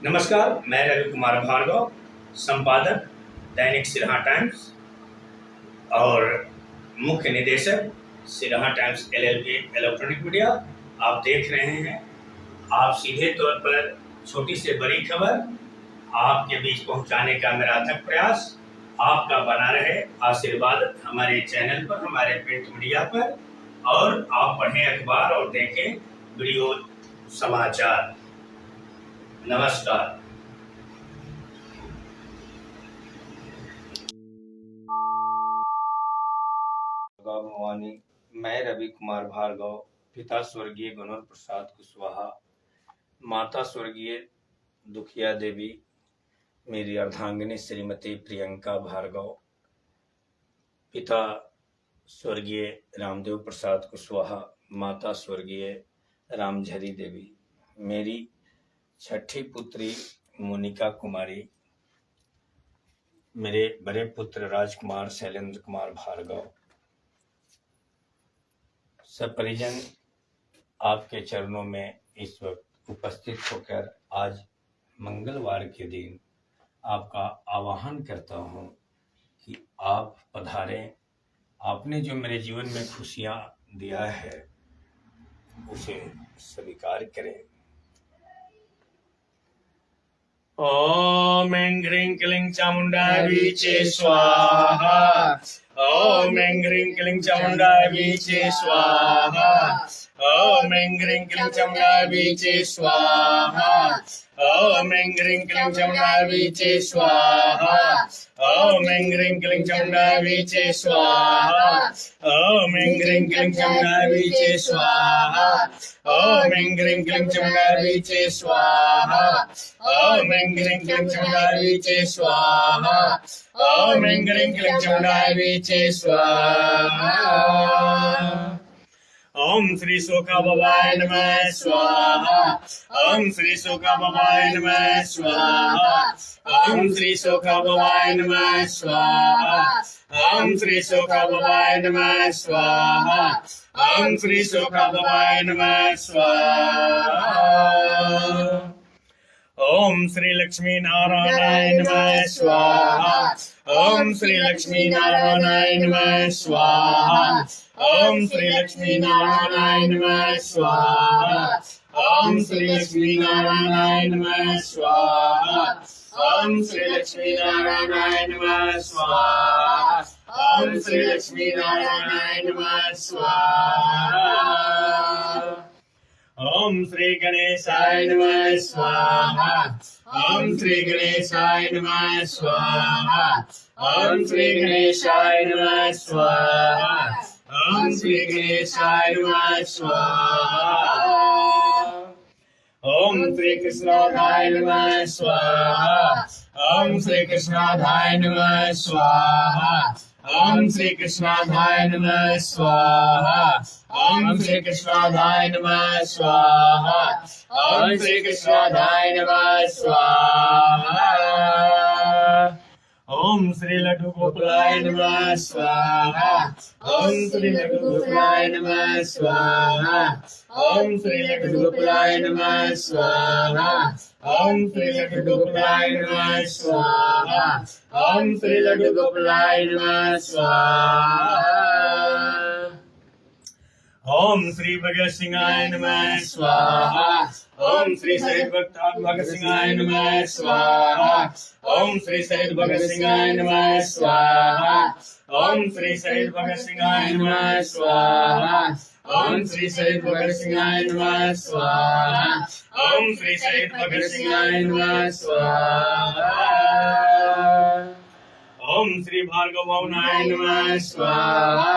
नमस्कार, मैं रवि कुमार भार्गव, संपादक दैनिक सिरहा टाइम्स और मुख्य निदेशक Siraha times LLP electronic media. आप देख रहे हैं, आप सीधे तौर पर छोटी से बड़ी खबर आपके बीच पहुंचाने का मेरा अथक प्रयास। आपका बना रहे आशीर्वाद हमारे चैनल पर, हमारे प्रिंट मीडिया पर, और आप पढ़ें अखबार और देखें वीडियो समाचार। नमस्कार। भवानी, मैं रवि कुमार भार्गव, पिता स्वर्गीय गुणवंत प्रसाद कुशवाहा, माता स्वर्गीय दुखिया देवी, मेरी अर्धांगिनी श्रीमती प्रियंका भार्गव, पिता स्वर्गीय रामदेव प्रसाद कुशवाहा, माता स्वर्गीय रामझरी देवी, मेरी छठी पुत्री मोनिका कुमारी, मेरे बड़े पुत्र राजकुमार शैलेंद्र कुमार भार्गव, सब परिजन आपके चरणों में इस वक्त उपस्थित होकर आज मंगलवार के दिन आपका आह्वान करता हूं कि आप पधारें। आपने जो मेरे जीवन में खुशियां दिया है उसे स्वीकार करें। ओम ऐं ह्रीं क्लीं चामुंडाय वीचे स्वाहा। ओम ऐं ह्रीं क्लीं चामुंडाय वीचे स्वाहा। ओम ऐं ह्रीं क्लीं चामुंडाय वीचे स्वाहा। ओम ऐं ह्रीं क्लीं चामुंडाय वीचे स्वाहा। ओम ऐं ह्रीं क्लीं चामुंडाय वीचे स्वाहा। ओम ऐं ह्रीं क्लीं चामुंडाय वीचे स्वाहा। ओम ऐं ह्रीं क्लीं चामुंडाय वीचे स्वाहा। ओम ऐं ह्रीं क्लीं चामुंडाय वीचे स्वाहा। ओम ऐं ह्रीं क्लीं चामुंडाय वीचे स्वाहा। ओम श्री सोका भवाय नमः स्वाहा। ओम श्री सोका भवाय नमः स्वाहा। ओम श्री सोका भवाय नमः स्वाहा। ओम श्री सोका भवाय नमः स्वाहा। ओम श्री सोका भवाय नमः स्वाहा। ओम श्री लक्ष्मी नारायणाय नमः स्वाहा। ओम श्री लक्ष्मी नारायणाय नमः स्वाहा। ओम श्री लक्ष्मी नारायणाय नमः स्वाहा। ओम श्री लक्ष्मी नारायणाय नमः स्वाहा। ओम श्री लक्ष्मी नारायणाय नमः स्वाहा। ओम श्री लक्ष्मी नारायणाय नमः स्वाहा। ओम श्री गणेशाय नमः स्वाहा। ओम श्री गणेशाय नमः स्वाहा। ओम श्री गणेशाय नमः स्वाहा। ओम श्री गणेशाय नमः स्वाहा। ओम श्री कृष्णाय नमः स्वाहा। ओम श्री कृष्णाय नमः स्वाहा। ओम श्री कृष्णाय नमः स्वाहा। ओम श्री कृष्णाय नमः स्वाहा। ओम श्री कृष्णाय नमः स्वाहा। ओम श्री लड्डू गोपालाय नमः स्वाहा। ओम श्री लड्डू गोपालाय नमः स्वाहा। ओम श्री लड्डू गोपालाय नमः स्वाहा। ओम श्री लड्डू गोपालाय नमः स्वाहा। ओम श्री लड्डू गोपालाय नमः स्वाहा। ओम श्री भगत सिंहाय नमः स्वाहा। ओम श्री शहीद भगत सिंहाय नमः स्वाहा। ओम श्री शहीद भगत सिंहाय नमः स्वाहा। ओम श्री शहीद भगत सिंहाय नमः स्वाहा। ओम श्री शहीद भगत सिंहाय नमः स्वाहा। ओम श्री शहीद भगत सिंहाय नमः स्वाहा। ओम श्री भार्गव भवनाय नमः स्वाहा।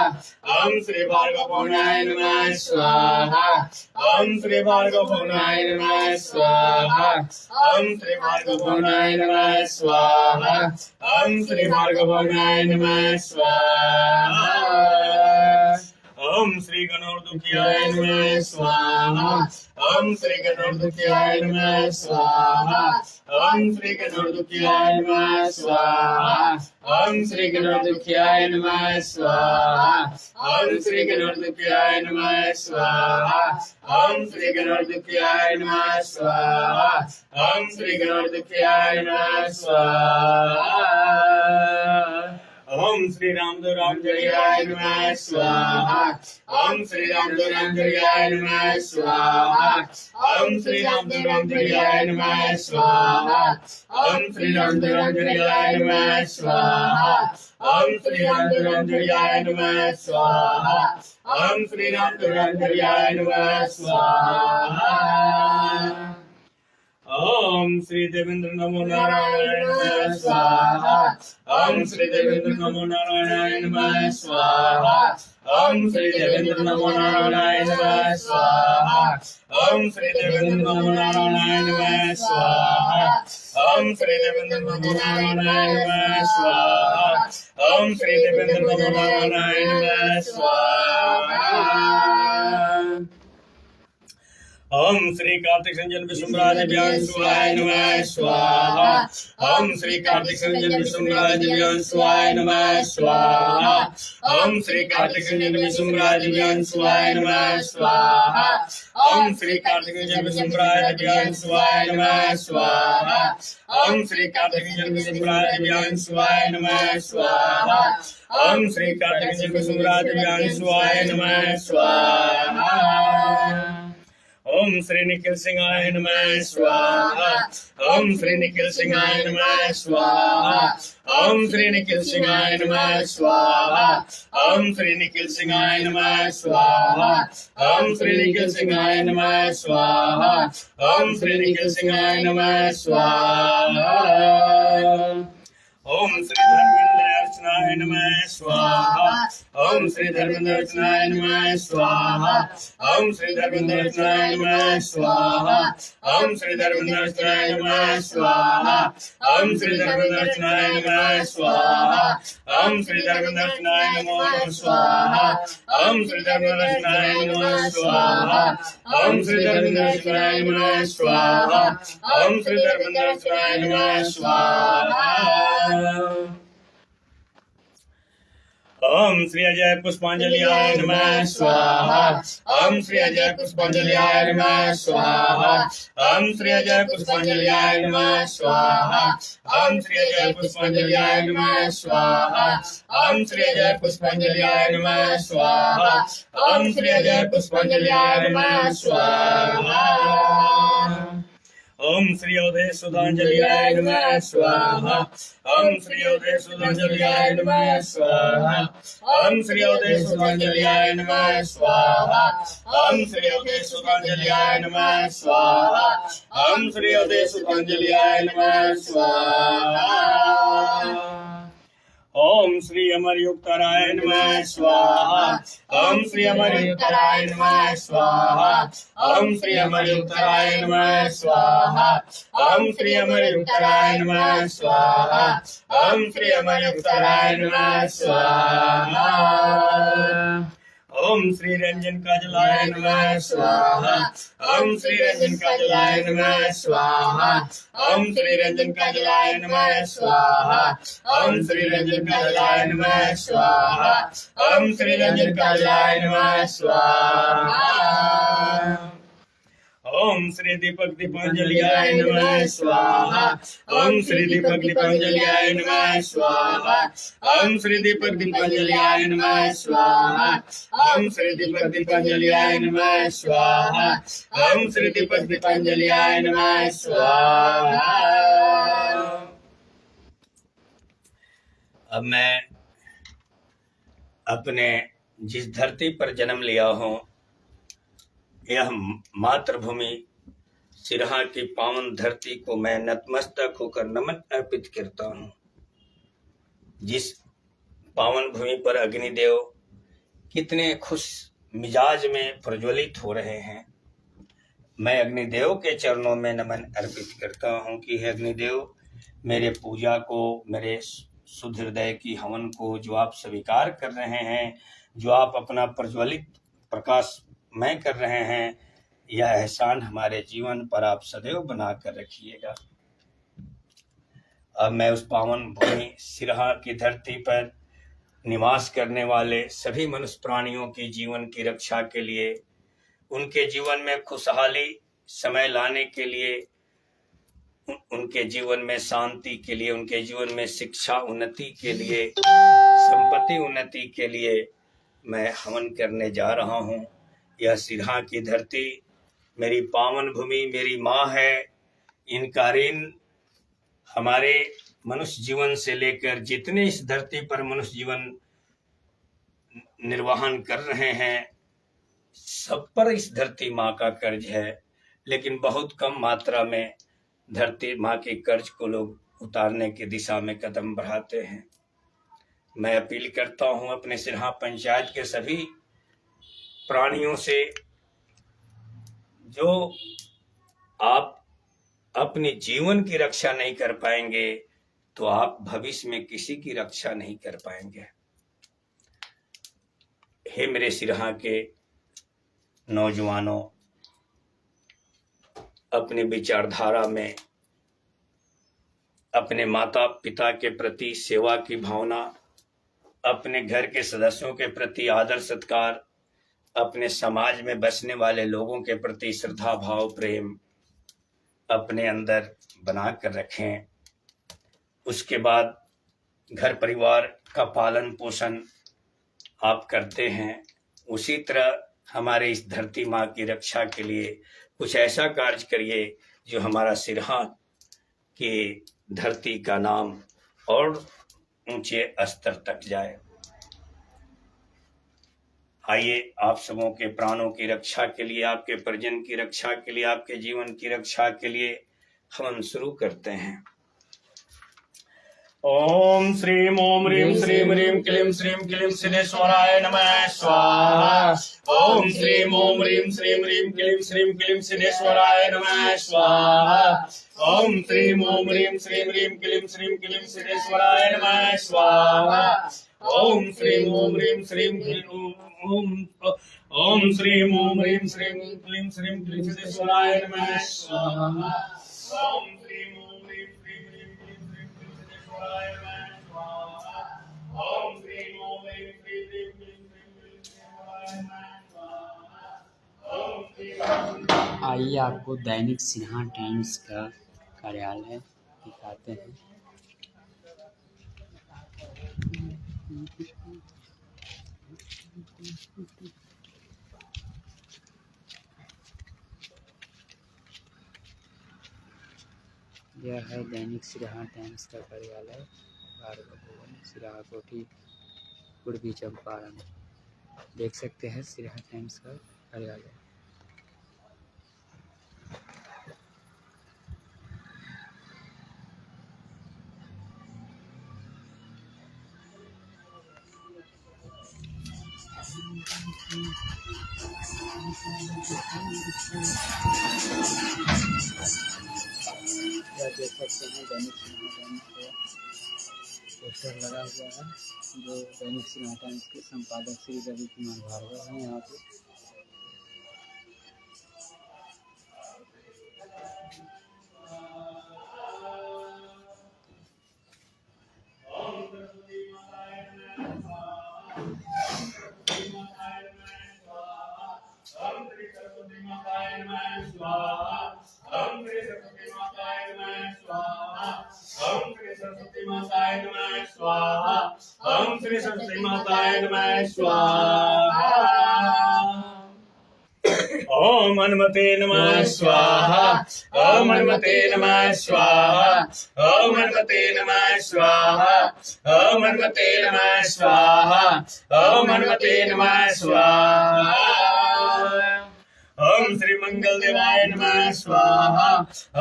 ओम श्री भार्गव भवनाय नमः स्वाहा। ओम श्री भार्गव भवनाय नमः स्वाहा। ओम श्री भार्गव भवनाय नमः स्वाहा। ओम श्री भार्गव भवनाय नमः स्वाहा। ओम श्री गणोर्दुख्याय नमः स्वाहा। ओम श्री गणोर्दुख्याय नमः स्वाहा। ओम श्री गणोर्दुख्याय नमः स्वाहा। ओम श्री गणोर्दुख्याय नमः स्वाहा। ओम श्री गणोर्दुख्याय नमः स्वाहा। ओम श्री गणोर्दुख्याय नमः स्वाहा। ओम श्री गणोर्दुख्याय नमः स्वाहा। ओम श्री रामदुरांजलियाय नमः स्वाहा। ओम श्री रामदुरांजलियाय नमः स्वाहा। ओम श्री रामदुरांजलियाय नमः स्वाहा। ओम श्री रामदुरांजलियाय नमः स्वाहा। ओम श्री रामदुरांजलियाय नमः स्वाहा। ओम श्री रामदुरांजलियाय नमः स्वाहा। ओम श्री देवेंद्र नमो नारायण नमः स्वाहा। ओम श्री देवेंद्र नमो नारायण नमः स्वाहा। ओम श्री देवेंद्र नमो नारायण नमः स्वाहा। ओम श्री देवेंद्र नमो नारायण नमः स्वाहा। ओम श्री देवेंद्र नमो नारायण नमः स्वाहा। ओम श्री देवेंद्र नमो नारायण नमः स्वाहा। ओम श्री कार्तिक संजन विष्णुराज व्यांशुवाय नमः स्वाहा। ओम श्री कार्तिक संजन विष्णुराज व्यांशुवाय नमः स्वाहा। ओम श्री कार्तिक संजन विष्णुराज व्यांशुवाय नमः स्वाहा। ओम श्री कार्तिक संजन विष्णुराज व्यांशुवाय नमः स्वाहा। ओम श्री कार्तिक संजन विष्णुराज व्यांशुवाय नमः स्वाहा। ओम श्री कार्तिक संजन विष्णुराज व्यांशुवाय नमः स्वाहा। ओम श्री निखिल सिंहाय नमः स्वाहा। ओम श्री निखिल सिंहाय नमः स्वाहा। ओम श्री निखिल सिंहाय नमः स्वाहा। ओम श्री निखिल सिंहाय नमः स्वाहा। ओम श्री निखिल सिंहाय नमः स्वाहा। ओम श्री निखिल सिंहाय नमः स्वाहा। ओम श्री धर्मेंद्र अर्चनाय नमः स्वाहा। ओम श्री धर्मेंद्र अर्चनाय नमः स्वाहा। ओम श्री धर्मेंद्र अर्चनाय नमः स्वाहा। ओम श्री धर्मेंद्र अर्चनाय नमः स्वाहा। ओम श्री धर्मेंद्र अर्चनाय नमः स्वाहा। ओम श्री धर्मेंद्र अर्चनाय नमः स्वाहा। ओम श्री धर्मेंद्र अर्चनाय नमः स्वाहा। ओम श्री धर्मेंद्र अर्चनाय नमः स्वाहा। ओम श्री धर्मेंद्र अर्चनाय नमः स्वाहा। ओम श्री अजय पुष्पांजलियाय नमः स्वाहा। ओम श्री अजय पुष्पांजलियाय नमः स्वाहा। ओम श्री अजय पुष्पांजलियाय नमः स्वाहा। ओम श्री अजय पुष्पांजलियाय नमः स्वाहा। ओम श्री अजय पुष्पांजलियाय नमः स्वाहा। ओम श्री अजय पुष्पांजलियाय नमः स्वाहा। ओम श्री उदय सुधांजलियाय नमः स्वाहा। ओम श्री उदय सुधांजलियाय नमः स्वाहा। ओम श्री उदय सुधांजलियाय नमः स्वाहा। ओम श्री उदय सुधांजलियाय नमः स्वाहा। ओम श्री उदय सुधांजलियाय नमः स्वाहा। ओम श्री अमर युक्तराय नमः स्वाहा। ओम श्री अमर युक्तराय नमः स्वाहा। ओम श्री अमर युक्तराय नमः स्वाहा। ओम श्री अमर युक्तराय नमः स्वाहा। ओम श्री अमर युक्तराय नमः स्वाहा। ओम श्री रंजन काजलाय नमः स्वाहा। ओम श्री रंजन काजलाय नमः स्वाहा। ओम श्री रंजन काजलाय नमः स्वाहा। ओम श्री रंजन काजलाय नमः स्वाहा। ओम श्री रंजन काजलाय नमः स्वाहा। ओम श्री दीपक दीपांजलियाय नमः स्वाहा। ओम श्री दीपक दीपांजलियाय नमः स्वाहा। ओम श्री दीपक दीपांजलियाय नमः स्वाहा। ओम श्री दीपक दीपांजलियाय नमः स्वाहा। ओम श्री दीपक दीपांजलियाय नमः स्वाहा। अब मैं अपने जिस धरती पर जन्म लिया हूँ, यह मातृभूमि सिरहा की पावन धरती को मैं नतमस्तक होकर नमन अर्पित करता हूँ। जिस पावन भूमि पर अग्निदेव कितने खुश मिजाज में प्रज्वलित हो रहे हैं, मैं अग्निदेव के चरणों में नमन अर्पित करता हूँ कि हे अग्निदेव, मेरे पूजा को, मेरे शुद्ध हृदय की हवन को जो आप स्वीकार कर रहे हैं, जो आप अपना प्रज्वलित प्रकाशमय कर रहे हैं, यह एहसान हमारे जीवन पर आप सदैव बना कर रखिएगा। अब मैं उस पावन भूमि सिरहा की धरती पर निवास करने वाले सभी मनुष्य प्राणियों की जीवन की रक्षा के लिए, उनके जीवन में खुशहाली समय लाने के लिए, उनके जीवन में शांति के लिए, उनके जीवन में शिक्षा उन्नति के लिए, संपत्ति उन्नति के लिए मैं हवन करने जा रहा हूँ। यह सिरहा की धरती मेरी पावन भूमि, मेरी माँ है। इनका ऋण हमारे मनुष्य जीवन से लेकर जितने इस धरती पर मनुष्य जीवन निर्वहन कर रहे हैं, सब पर इस धरती माँ का कर्ज है, लेकिन बहुत कम मात्रा में धरती माँ के कर्ज को लोग उतारने की दिशा में कदम बढ़ाते हैं। मैं अपील करता हूँ अपने सिरहा पंचायत के सभी प्राणियों से, जो आप अपने जीवन की रक्षा नहीं कर पाएंगे तो आप भविष्य में किसी की रक्षा नहीं कर पाएंगे। हे मेरे सिरहा के नौजवानों, अपने विचारधारा में अपने माता पिता के प्रति सेवा की भावना, अपने घर के सदस्यों के प्रति आदर सत्कार, अपने समाज में बसने वाले लोगों के प्रति श्रद्धा भाव प्रेम अपने अंदर बना कर रखें। उसके बाद घर परिवार का पालन पोषण आप करते हैं, उसी तरह हमारे इस धरती माँ की रक्षा के लिए कुछ ऐसा कार्य करिए जो हमारा सिरहा की धरती का नाम और ऊंचे स्तर तक जाए। आइए आप सबों के प्राणों की रक्षा के लिए, आपके परिजन की रक्षा के लिए, आपके जीवन की रक्षा के लिए हवन शुरू करते हैं। ओम श्रीम ओम ह्रीम श्रीम ह्रीम क्लीम श्रीम क्लीम सिद्धेश्वराय नमः स्वाहा। ओम श्रीम ओम ह्रीम श्रीम ह्रीम क्लीम श्रीम क्लीम सिद्धेश्वराय नमः स्वाहा। ओम श्रीम ओम ह्रीम श्रीम ह्रीम क्लीम श्रीम क्लीम सिद्धेश्वराय नमः स्वाहा। ओम श्रीम ओम ह्रीम श्रीम ओम श्रीम ओम ह्रीम श्रीम क्लीम श्रीम क्लीम सिद्धेश्वराय नमः स्वाहा। ओम श्रीम ओम ह्रीम श्रीम ह्रीम क्लीम श्रीम क्लीम सिद्धेश्वराय नमः स्वाहा। ओम श्रीम ओम ह्रीम श्रीम ह्रीम क्लीम श्रीम क्लीम सिद्धेश्वराय नमः स्वाहा। ओम श्रीम। आइए आपको दैनिक सिरहा टाइम्स का कार्यालय दिखाते हैं। यह है दैनिक सिरहा टाइम्स का कार्यालय, भार्गव भवन, सिरहा कोठी, पूर्वी चंपारण। देख सकते हैं सिरहा टाइम्स का कार्यालय। देख सकते हैं दैनिक सिरहा टाइम्स का पोस्टर लगा हुआ है, जो दैनिक सिरहा टाइम्स के संपादक श्री रवि कुमार भार्गव हैं। यहाँ पे ओम श्री सरस्वती माताय नमः स्वाहा। ओम हनुमते नमः स्वाहा। ओम हनुमते नमः स्वाहा। ओम हनुमते नमः स्वाहा। ओम हनुमते नमः स्वाहा। ओम हनुमते नमः स्वाहा। ओम श्री मंगल देवाय नमः स्वाहा।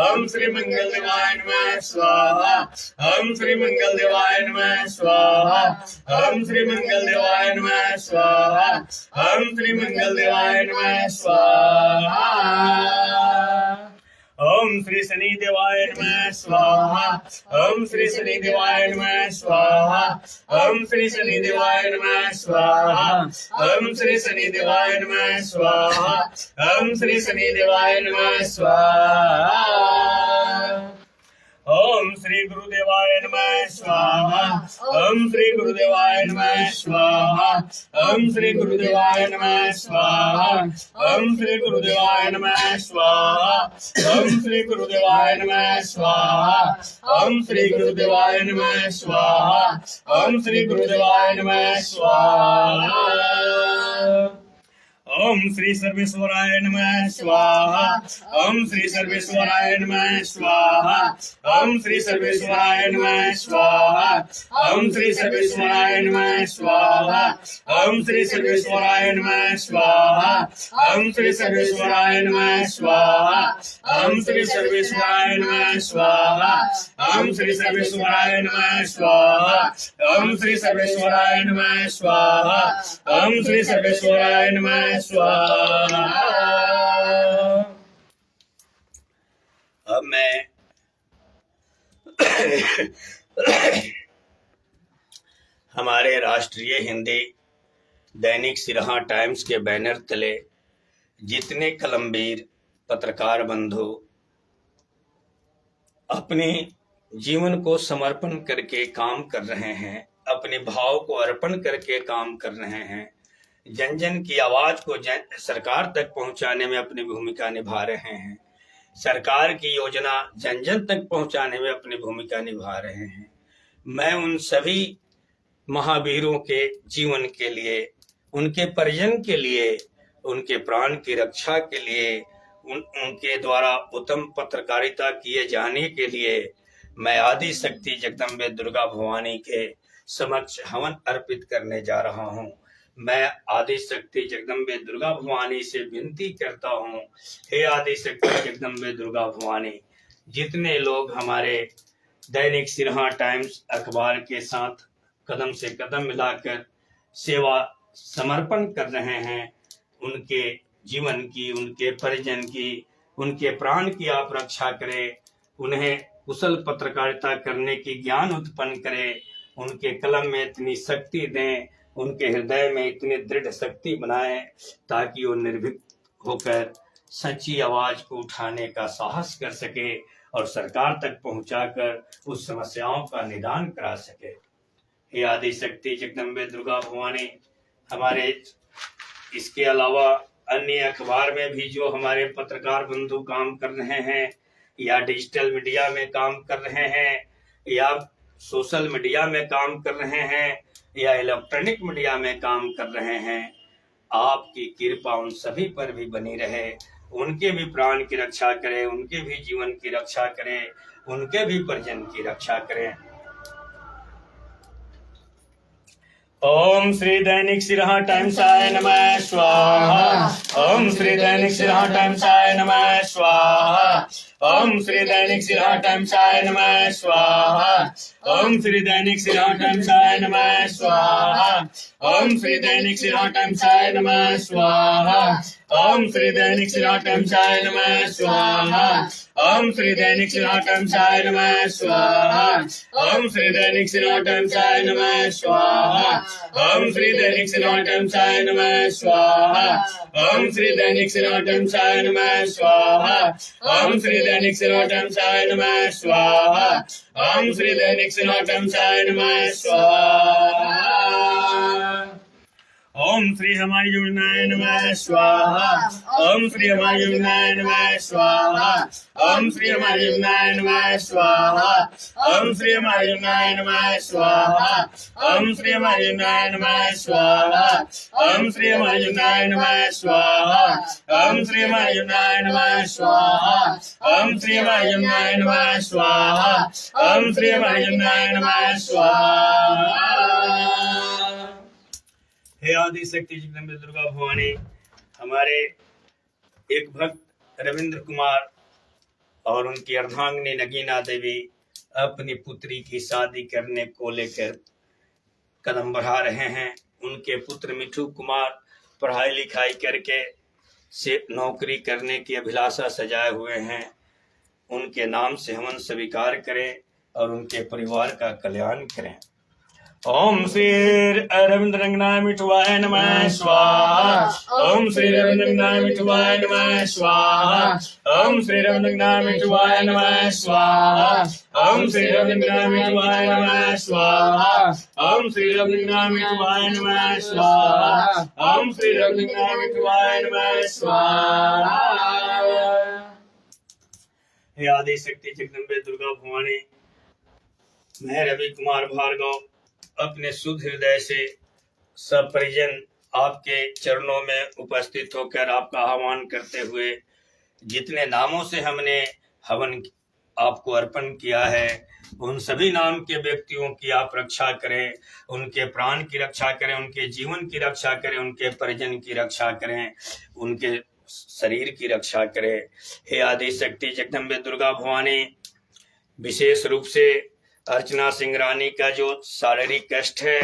ओम श्री मंगल देवाय नमः स्वाहा। ओम श्री मंगल देवाय नमः स्वाहा। ओम श्री मंगल देवाय नमः स्वाहा। ओम श्री मंगल देवाय नमः स्वाहा। ओम श्री शनि देवाय नमः स्वाहा। ओम श्री शनि देवाय नमः स्वाहा। ओम श्री शनि देवाय नमः स्वाहा। ओम श्री शनि देवाय नमः स्वाहा। ओम श्री शनि देवाय नमः स्वाहा। ओम श्री गुरुदेवाय नमः स्वाहा। ओम श्री गुरुदेवाय नमः स्वाहा। ओम श्री गुरुदेवाय नमः स्वाहा। ओम श्री गुरुदेवाय नमः स्वाहा। ओम श्री गुरुदेवाय नमः स्वाहा। ओम श्री गुरुदेवाय नमः स्वाहा। ओम श्री गुरुदेवाय नमः स्वाहा। ओम श्री सर्वेश्वराय नमः स्वाहा। ओम श्री सर्वेश्वराय नमः स्वाहा। ओम श्री सर्वेश्वराय नमः स्वाहा। ओम श्री सर्वेश्वराय नमः स्वाहा। ओम श्री सर्वेश्वराय नमः स्वाहा। ओम श्री सर्वेश्वराय नमः स्वाहा। ओम श्री सर्वेश्वराय नमः स्वाहा। ओम श्री सर्वेश्वराय नमः स्वाहा। ओम श्री सर्वेश्वराय नमः स्वाहा। ओम श्री सर्वेश्वराय नमः स्वाहा। अब मैं हमारे राष्ट्रीय हिंदी दैनिक सिरहा टाइम्स के बैनर तले जितने कलमवीर पत्रकार बंधु अपने जीवन को समर्पण करके काम कर रहे हैं, अपने भाव को अर्पण करके काम कर रहे हैं, जन जन की आवाज को सरकार तक पहुंचाने में अपनी भूमिका निभा रहे हैं, सरकार की योजना जन जन तक पहुंचाने में अपनी भूमिका निभा रहे हैं। मैं उन सभी महावीरों के जीवन के लिए, उनके परिजन के लिए, उनके प्राण की रक्षा के लिए, उनके द्वारा उत्तम पत्रकारिता किए जाने के लिए मैं आदि शक्ति जगदम्बे दुर्गा भवानी के समक्ष हवन अर्पित करने जा रहा हूं। मैं आदि शक्ति जगदम्बे दुर्गा भवानी से विनती करता हूं, हे आदि शक्ति जगदम्बे दुर्गा भवानी, जितने लोग हमारे दैनिक सिरहा टाइम्स अखबार के साथ कदम से कदम मिलाकर सेवा समर्पण कर रहे हैं, उनके जीवन की, उनके परिजन की, उनके प्राण की आप रक्षा करें, उन्हें कुशल पत्रकारिता करने की ज्ञान उत्पन्न करें, उनके कलम में इतनी शक्ति दें, उनके हृदय में इतनी दृढ़ शक्ति बनाएं ताकि वो निर्भीक होकर सच्ची आवाज को उठाने का साहस कर सके और सरकार तक पहुंचाकर उस समस्याओं का निदान करा सके। हे आदि शक्ति जगदम्बे दुर्गा भवानी, हमारे इसके अलावा अन्य अखबार में भी जो हमारे पत्रकार बंधु काम कर रहे हैं या डिजिटल मीडिया में काम कर रहे हैं या सोशल मीडिया में काम कर रहे हैं या इलेक्ट्रॉनिक मीडिया में काम कर रहे हैं, आपकी कृपा उन सभी पर भी बनी रहे, उनके भी प्राण की रक्षा करें, उनके भी जीवन की रक्षा करें, उनके भी परिजन की रक्षा करें। ओम श्री दैनिक सिरहा टाइम्साय नमः स्वाहा। ओम श्री दैनिक सिरहा टाइम्साय नमः स्वाहा। ओम श्री दैनिक सिरहा टाइम्साय नमः स्वाहा। ओम श्री दैनिक सिरहा टाइम्साय नमः स्वाहा। ओम श्री दैनिक सिरहा टाइम्साय नमः स्वाहा। ओम श्री दैनिक सिरहा टाइम्साय नमः स्वाहा। ओम श्री दैनिक सिरहा टाइम्साय नमः स्वाहा। ओम श्री दैनिक सिरहा टाइम्साय नमः स्वाहा। ओम श्री दैनिक सिरहा टाइम्साय नमः स्वाहा। ओम श्री दैनिक सिरहा टाइम्साय नमः स्वाहा। ओम श्री दैनिक सिरहा टाइम्साय नमः स्वाहा। ओम श्री दैनिक सिरहा टाइम्साय नमः स्वाहा। ओम श्री हमारी योजनाय नमः स्वाहा। ओम श्री हमारी योजनाय नमः स्वाहा। ओम श्री हमारी योजनाय नमः स्वाहा। ओम श्री हमारी योजनाय नमः स्वाहा। ओम श्री हमारी योजनाय नमः स्वाहा। ओम श्री हमारी योजनाय नमः स्वाहा। ओम श्री हमारी योजनाय नमः स्वाहा। ओम श्री हमारी योजनाय नमः स्वाहा। ओम श्री हमारी योजनाय नमः स्वाहा। हे आदि शक्ति जगदम्बे दुर्गा भवानी, हमारे एक भक्त रविंद्र कुमार और उनकी अर्धांगिनी नगीना देवी अपनी पुत्री की शादी करने को लेकर कदम बढ़ा रहे हैं। उनके पुत्र मिठू कुमार पढ़ाई लिखाई करके से नौकरी करने की अभिलाषा सजाए हुए हैं। उनके नाम से हवन स्वीकार करें और उनके परिवार का कल्याण करें। ओम श्री अरविंद रंगनाय मिठवाय नमः स्वाहा। ओम श्री अरविंद रंगनाय मिठवाय नमः स्वाहा। ओम श्री अरविंद रंगनाय मिठवाय नमः स्वाहा। ओम श्री अरविंद रंगनाय मिठवाय नमः स्वाहा। ओम श्री अरविंद रंगनाय मिठवाय नमः स्वाहा। ओम श्री अरविंद रंगनाय मिठवाय नमः स्वाहा। हे आदि शक्ति जगदम्बे दुर्गा भवानी, मैं रवि कुमार भार्गव अपने शुद्ध हृदय से सब परिजन आपके चरणों में उपस्थित होकर आपका आह्वान करते हुए जितने नामों से हमने हवन आपको अर्पण किया है, उन सभी नाम के व्यक्तियों की आप रक्षा करें, उनके प्राण की रक्षा करें, उनके जीवन की रक्षा करें, उनके परिजन की रक्षा करें, उनके शरीर की रक्षा करें। हे आदि शक्ति जगदम्बे दुर्गा भवानी, विशेष रूप से अर्चना सिंह रानी का जो शारीरिक कष्ट है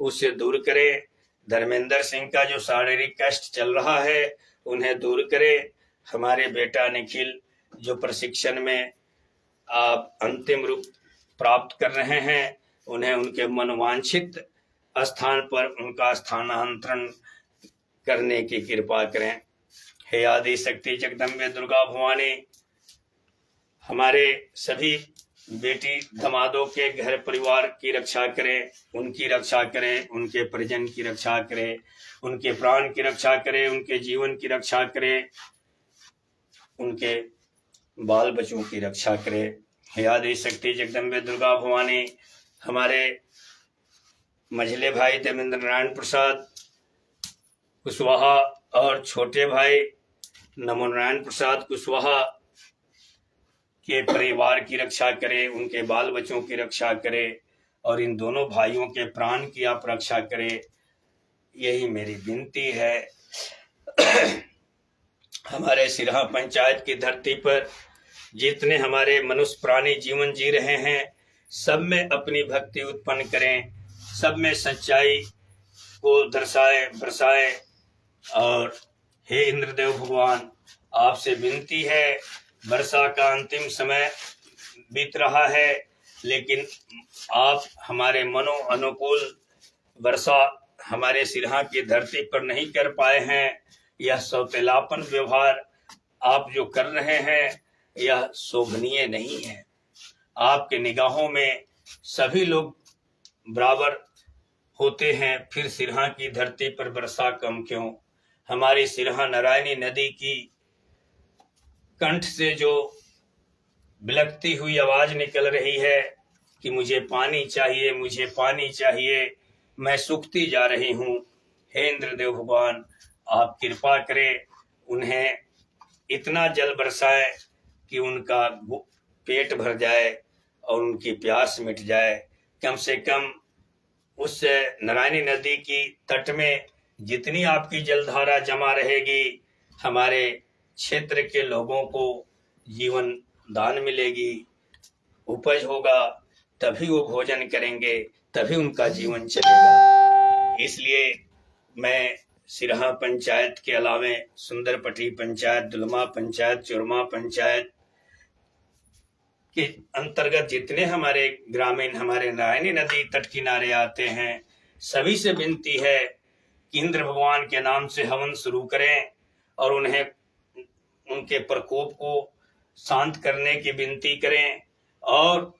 उसे दूर करें। धर्मेंद्र सिंह का जो शारीरिक कष्ट चल रहा है उन्हें दूर करें। हमारे बेटा निखिल जो प्रशिक्षण में आप अंतिम रूप प्राप्त कर रहे हैं, उन्हें उनके मनोवांछित स्थान पर उनका स्थानांतरण करने की कृपा करें। हे आदि शक्ति जगदम्बे दुर्गा भवानी, हमारे सभी बेटी दमादों के घर परिवार की रक्षा करें, उनकी रक्षा करें, उनके परिजन की रक्षा करें, उनके प्राण की रक्षा करें, उनके जीवन की रक्षा करें, उनके बाल बच्चों की रक्षा करें। हे आदि शक्ति जगदम्बे दुर्गा भवानी, हमारे मझले भाई देवेंद्र नारायण प्रसाद कुशवाहा और छोटे भाई नमो नारायण प्रसाद कुशवाहा के परिवार की रक्षा करें, उनके बाल बच्चों की रक्षा करें और इन दोनों भाइयों के प्राण की आप रक्षा करें, यही मेरी विनती है। हमारे सिरहा पंचायत की धरती पर जितने हमारे मनुष्य प्राणी जीवन जी रहे हैं, सब में अपनी भक्ति उत्पन्न करें, सब में सच्चाई को दर्शाए बरसाए। और हे इंद्रदेव भगवान, आपसे विनती है, वर्षा का अंतिम समय बीत रहा है, लेकिन आप हमारे मनो अनुकूल वर्षा हमारे सिरहा की धरती पर नहीं कर पाए हैं। यह सौतेलापन व्यवहार आप जो कर रहे हैं यह शोभनीय नहीं है। आपके निगाहों में सभी लोग बराबर होते हैं, फिर सिरहा की धरती पर वर्षा कम क्यों? हमारी सिरहा नारायणी नदी की कंठ से जो बिलखती हुई आवाज निकल रही है कि मुझे पानी चाहिए, मुझे पानी चाहिए, मैं सूखती जा रही हूँ। हे इंद्रदेव भगवान, आप कृपा करें, उन्हें इतना जल बरसाएं कि उनका पेट भर जाए और उनकी प्यास मिट जाए। कम से कम उस नारायणी नदी की तट में जितनी आपकी जलधारा जमा रहेगी, हमारे क्षेत्र के लोगों को जीवन दान मिलेगी, उपज होगा, तभी वो भोजन करेंगे, तभी उनका जीवन चलेगा। इसलिए मैं सिरहा पंचायत के अलावे सुंदरपट्टी पंचायत, दुलमा पंचायत, चुरमा पंचायत के अंतर्गत जितने हमारे ग्रामीण हमारे नारायणी नदी तट किनारे आते हैं, सभी से विनती है कि इंद्र भगवान के नाम से हवन शुरू करें और उन्हें उनके प्रकोप को शांत करने की विनती करें और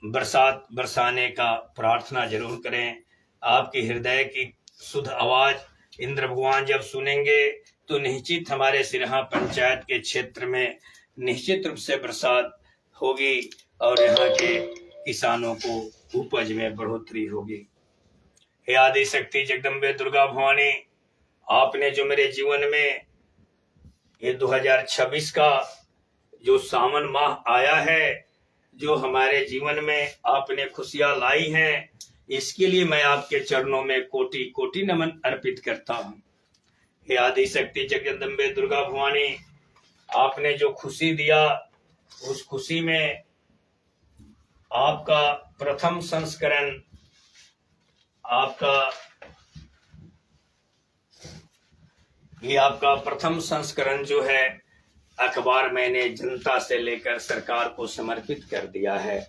बरसात बरसाने का प्रार्थना जरूर करें। आपके हृदय की शुद्ध आवाज इंद्र भगवान जब सुनेंगे तो निश्चित हमारे सिरहा पंचायत के क्षेत्र में निश्चित रूप से बरसात होगी और यहाँ के किसानों को उपज में बढ़ोतरी होगी। हे आदि शक्ति जगदम्बे दुर्गा भवानी, आपने जो मेरे जीवन में ये 2026 का जो सावन माह आया है, जो हमारे जीवन में आपने खुशियां लाई हैं, इसके लिए मैं आपके चरणों में कोटि कोटि नमन अर्पित करता हूँ। हे आदि शक्ति जगदम्बे दुर्गा भवानी, आपने जो खुशी दिया उस खुशी में आपका प्रथम संस्करण आपका प्रथम संस्करण जो है अखबार मैंने जनता से लेकर सरकार को समर्पित कर दिया है।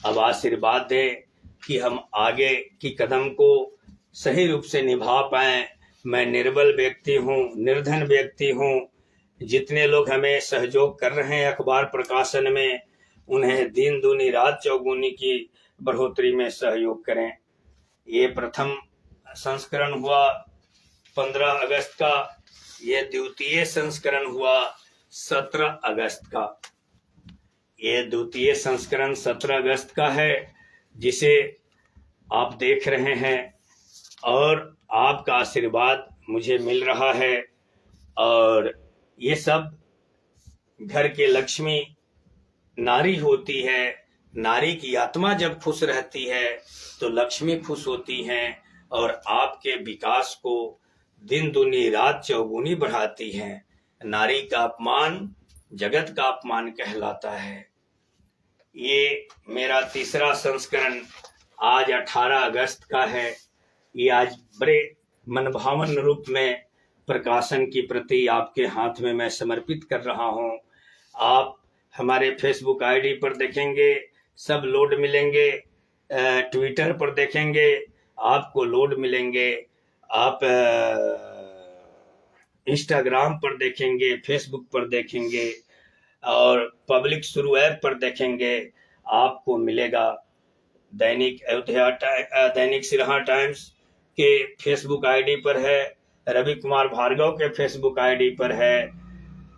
अब आशीर्वाद दें कि हम आगे की कदम को सही रूप से निभा पाएं। मैं निर्बल व्यक्ति हूं, निर्धन व्यक्ति हूं। जितने लोग हमें सहयोग कर रहे हैं अखबार प्रकाशन में, उन्हें दिन दूनी रात चौगुनी की बढ़ोतरी में सहयोग करें। ये प्रथम संस्करण हुआ 15 अगस्त का, ये द्वितीय संस्करण हुआ 17 अगस्त का। ये द्वितीय संस्करण 17 अगस्त का है जिसे आप देख रहे हैं और आपका आशीर्वाद मुझे मिल रहा है। और ये सब घर के लक्ष्मी नारी होती है। नारी की आत्मा जब खुश रहती है तो लक्ष्मी खुश होती हैं और आपके विकास को दिन दूनी रात चौगुनी बढ़ाती हैं। नारी का अपमान जगत का अपमान कहलाता है। ये मेरा तीसरा संस्करण आज 18 अगस्त का है। ये आज बड़े मनभावन रूप में प्रकाशन की प्रति आपके हाथ में मैं समर्पित कर रहा हूं। आप हमारे फेसबुक आईडी पर देखेंगे सब लोड मिलेंगे, ट्विटर पर देखेंगे आपको लोड मिलेंगे, आप इंस्टाग्राम पर देखेंगे, फेसबुक पर देखेंगे और पब्लिक शुरू ऐप पर देखेंगे, आपको मिलेगा। दैनिक अयोध्या दैनिक सिरहा टाइम्स के फेसबुक आईडी पर है, रवि कुमार भार्गव के फेसबुक आईडी पर है।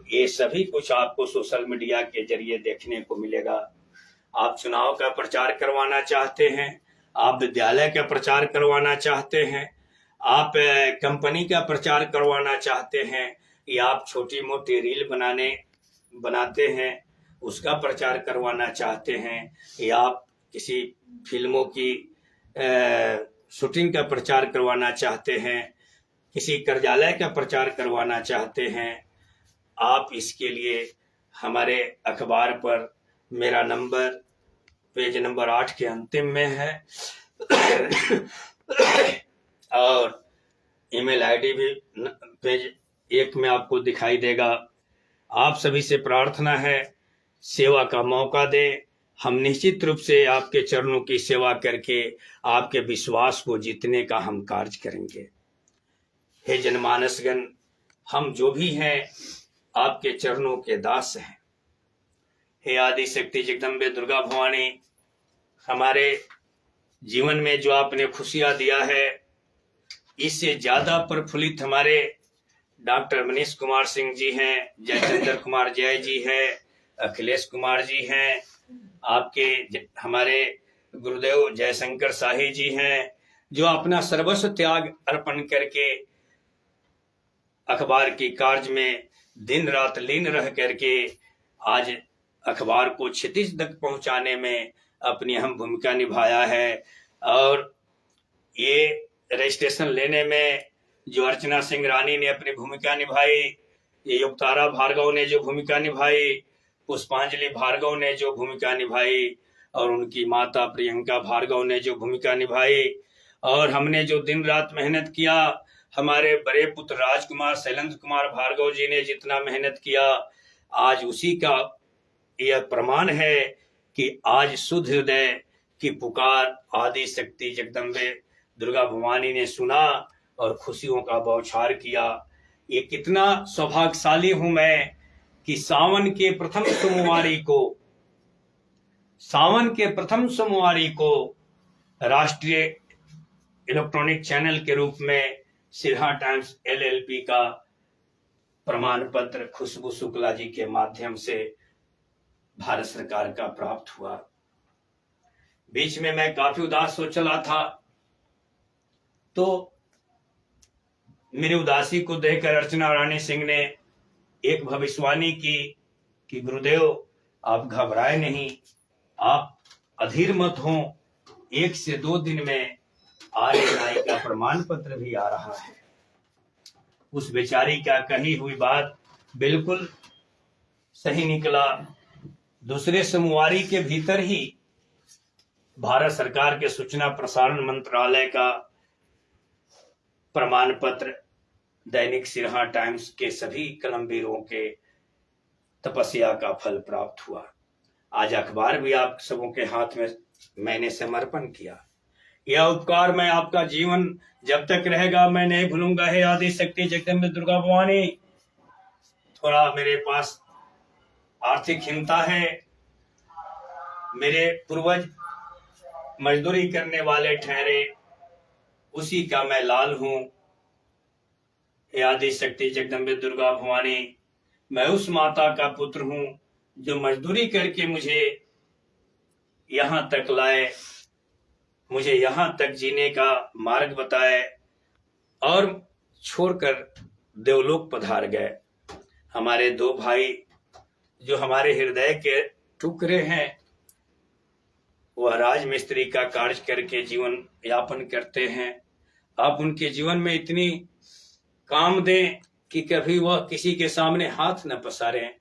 ये सभी कुछ आपको सोशल मीडिया के जरिए देखने को मिलेगा। आप चुनाव का प्रचार करवाना चाहते हैं, आप विद्यालय का प्रचार करवाना चाहते हैं, आप कंपनी का प्रचार करवाना चाहते हैं, या आप छोटी मोटी रील बनाते हैं उसका प्रचार करवाना चाहते हैं, या आप किसी फिल्मों की शूटिंग का प्रचार करवाना चाहते हैं, किसी कार्यालय का प्रचार करवाना चाहते हैं, आप इसके लिए हमारे अखबार पर मेरा नंबर पेज नंबर 8 के अंतिम में है और ईमेल आईडी भी पेज 1 में आपको दिखाई देगा। आप सभी से प्रार्थना है, सेवा का मौका दें। हम निश्चित रूप से आपके चरणों की सेवा करके आपके विश्वास को जीतने का हम कार्य करेंगे। हे जनमानसगण, हम जो भी हैं आपके चरणों के दास हैं। हे आदि शक्ति जगदम्बे दुर्गा भवानी, हमारे जीवन में जो आपने खुशियां दिया है, इससे ज्यादा प्रफुल्लित हमारे डॉक्टर मनीष कुमार सिंह जी हैं, जयचंद्र कुमार जय जी हैं, अखिलेश कुमार जी हैं, आपके हमारे गुरुदेव जयशंकर शाही जी हैं, जो अपना सर्वस्व त्याग अर्पण करके अखबार की कार्य में दिन रात लीन रह करके आज अखबार को क्षितिज तक पहुंचाने में अपनी अहम भूमिका निभाया है। और ये रजिस्ट्रेशन लेने में जो अर्चना सिंह रानी ने अपनी भूमिका निभाई, ये युक्तारा भार्गव ने जो भूमिका निभाई, पुष्पांजलि भार्गव ने जो भूमिका निभाई और उनकी माता प्रियंका भार्गव ने जो भूमिका निभाई, और हमने जो दिन रात मेहनत किया, हमारे बड़े पुत्र राजकुमार शैलेंद्र कुमार भार्गव जी ने जितना मेहनत किया, आज उसी का यह प्रमाण है कि आज शुद्ध हृदय की पुकार आदि शक्ति जगदम्बे दुर्गा भवानी ने सुना और खुशियों का बौछार किया। ये कितना सौभाग्यशाली हूं मैं कि सावन के प्रथम सोमवारी को राष्ट्रीय इलेक्ट्रॉनिक चैनल के रूप में सिरहा टाइम्स LLP का प्रमाण पत्र खुशबू शुक्ला जी के माध्यम से भारत सरकार का प्राप्त हुआ। बीच में मैं काफी उदास हो चला था, तो मेरी उदासी को देखकर अर्चना रानी सिंह ने एक भविष्यवाणी की कि गुरुदेव आप घबराए नहीं, आप अधीर मत हो, 1 से 2 दिन में RNI का प्रमाण पत्र भी आ रहा है। उस बेचारी का कही हुई बात बिल्कुल सही निकला। दूसरे सोमवारी के भीतर ही भारत सरकार के सूचना प्रसारण मंत्रालय का प्रमाण पत्र दैनिक सिरहा टाइम्स के सभी कलमवीरों के तपस्या का फल प्राप्त हुआ। आज अखबार भी आप सबों के हाथ में मैंने समर्पण किया। यह उपकार मैं आपका जीवन जब तक रहेगा मैं नहीं भूलूंगा। हे आदि शक्ति जगदम्बे दुर्गा भवानी, थोड़ा मेरे पास आर्थिक हिंता है। मेरे पूर्वज मजदूरी करने वाले ठहरे, उसी का मैं लाल हूं। हे आदि शक्ति जगदम्बे दुर्गा भवानी, मैं उस माता का पुत्र हूं जो मजदूरी करके मुझे यहां तक लाए, मुझे यहां तक जीने का मार्ग बताए और छोड़कर देवलोक पधार गए। हमारे दो भाई जो हमारे हृदय के टुकड़े हैं, वह राजमिस्त्री का कार्य करके जीवन यापन करते हैं। आप उनके जीवन में इतनी काम दें कि कभी वह किसी के सामने हाथ न पसारें।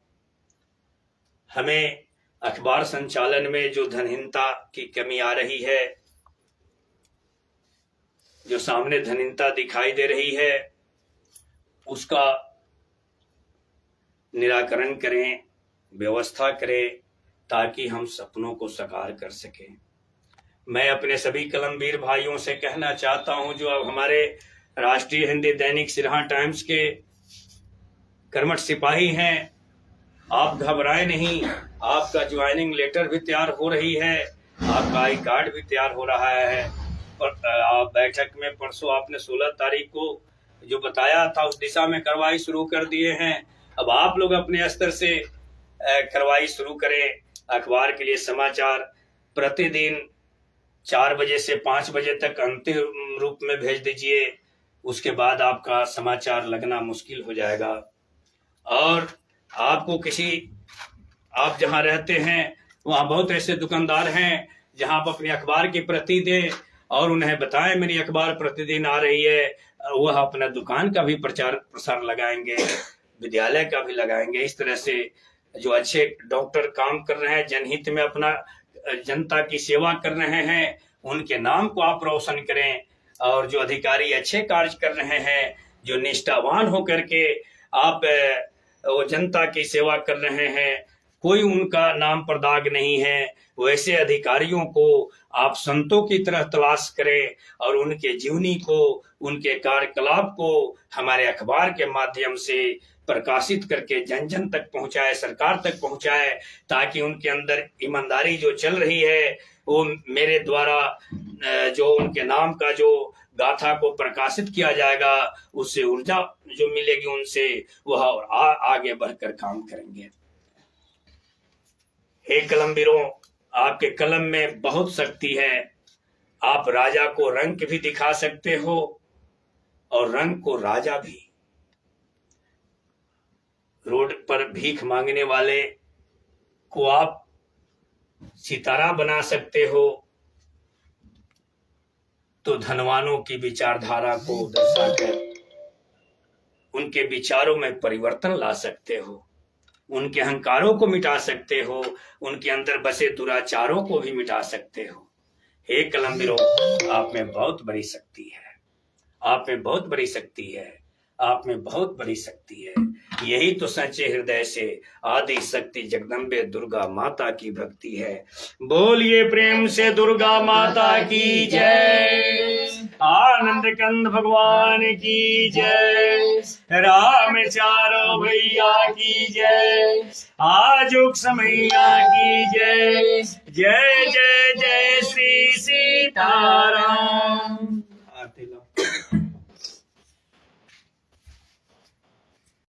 हमें अखबार संचालन में जो धनहीनता की कमी आ रही है, जो सामने धनहीनता दिखाई दे रही है, उसका निराकरण करें, व्यवस्था करें, ताकि हम सपनों को साकार कर सकें। मैं अपने सभी कलमवीर भाइयों से कहना चाहता हूं जो अब हमारे राष्ट्रीय हिंदी दैनिक सिरहा टाइम्स के कर्मठ सिपाही हैं, आप घबराएं नहीं। आपका ज्वाइनिंग लेटर भी तैयार हो रही है, आपका आई कार्ड भी तैयार हो रहा है। आप बैठक में परसों आपने 16 तारीख को जो बताया था उस दिशा में कार्रवाई शुरू कर दिए हैं। अब आप लोग अपने स्तर से कार्रवाई शुरू करें। अखबार के लिए समाचार प्रतिदिन 4 बजे से 5 बजे तक अंतिम रूप में भेज दीजिए, उसके बाद आपका समाचार लगना मुश्किल हो जाएगा। और आपको आप जहां रहते हैं वहां बहुत ऐसे दुकानदार हैं जहां आप अपनी अखबार की प्रति दें और उन्हें बताएं मेरी अखबार प्रतिदिन आ रही है। वह अपना दुकान का भी प्रचार प्रसार लगाएंगे, विद्यालय का भी लगाएंगे। इस तरह से जो अच्छे डॉक्टर काम कर रहे हैं, जनहित में अपना जनता की सेवा कर रहे हैं, उनके नाम को आप रोशन करें। और जो अधिकारी अच्छे कार्य कर रहे हैं, जो निष्ठावान होकर के आप वो जनता की सेवा कर रहे हैं, कोई उनका नाम पर दाग नहीं है, वैसे अधिकारियों को आप संतों की तरह तलाश करें और उनके जीवनी को, उनके कार्यकलाप को हमारे अखबार के माध्यम से प्रकाशित करके जन जन तक पहुंचाए, सरकार तक पहुंचाए, ताकि उनके अंदर ईमानदारी जो चल रही है वो मेरे द्वारा जो उनके नाम का जो गाथा को प्रकाशित किया जाएगा, उससे ऊर्जा जो मिलेगी उनसे, वह और आगे बढ़कर काम करेंगे। हे कलमवीरों, आपके कलम में बहुत शक्ति है। आप राजा को रंक भी दिखा सकते हो और रंग को राजा भी। रोड पर भीख मांगने वाले को आप सितारा बना सकते हो, तो धनवानों की विचारधारा को दर्शाकर उनके विचारों में परिवर्तन ला सकते हो, उनके अहंकारों को मिटा सकते हो, उनके अंदर बसे दुराचारों को भी मिटा सकते हो। हे कलमवीरों, आप में बहुत बड़ी शक्ति है, आप में बहुत बड़ी शक्ति है, आप में बहुत बड़ी शक्ति है। यही तो सच्चे हृदय से आदि शक्ति जगदम्बे दुर्गा माता की भक्ति है। बोलिए प्रेम से दुर्गा माता की जय, आनंद कंद भगवान की जय, राम चारो भैया की जय, आजुक समैया की जय। जय जय जय श्री सीताराम।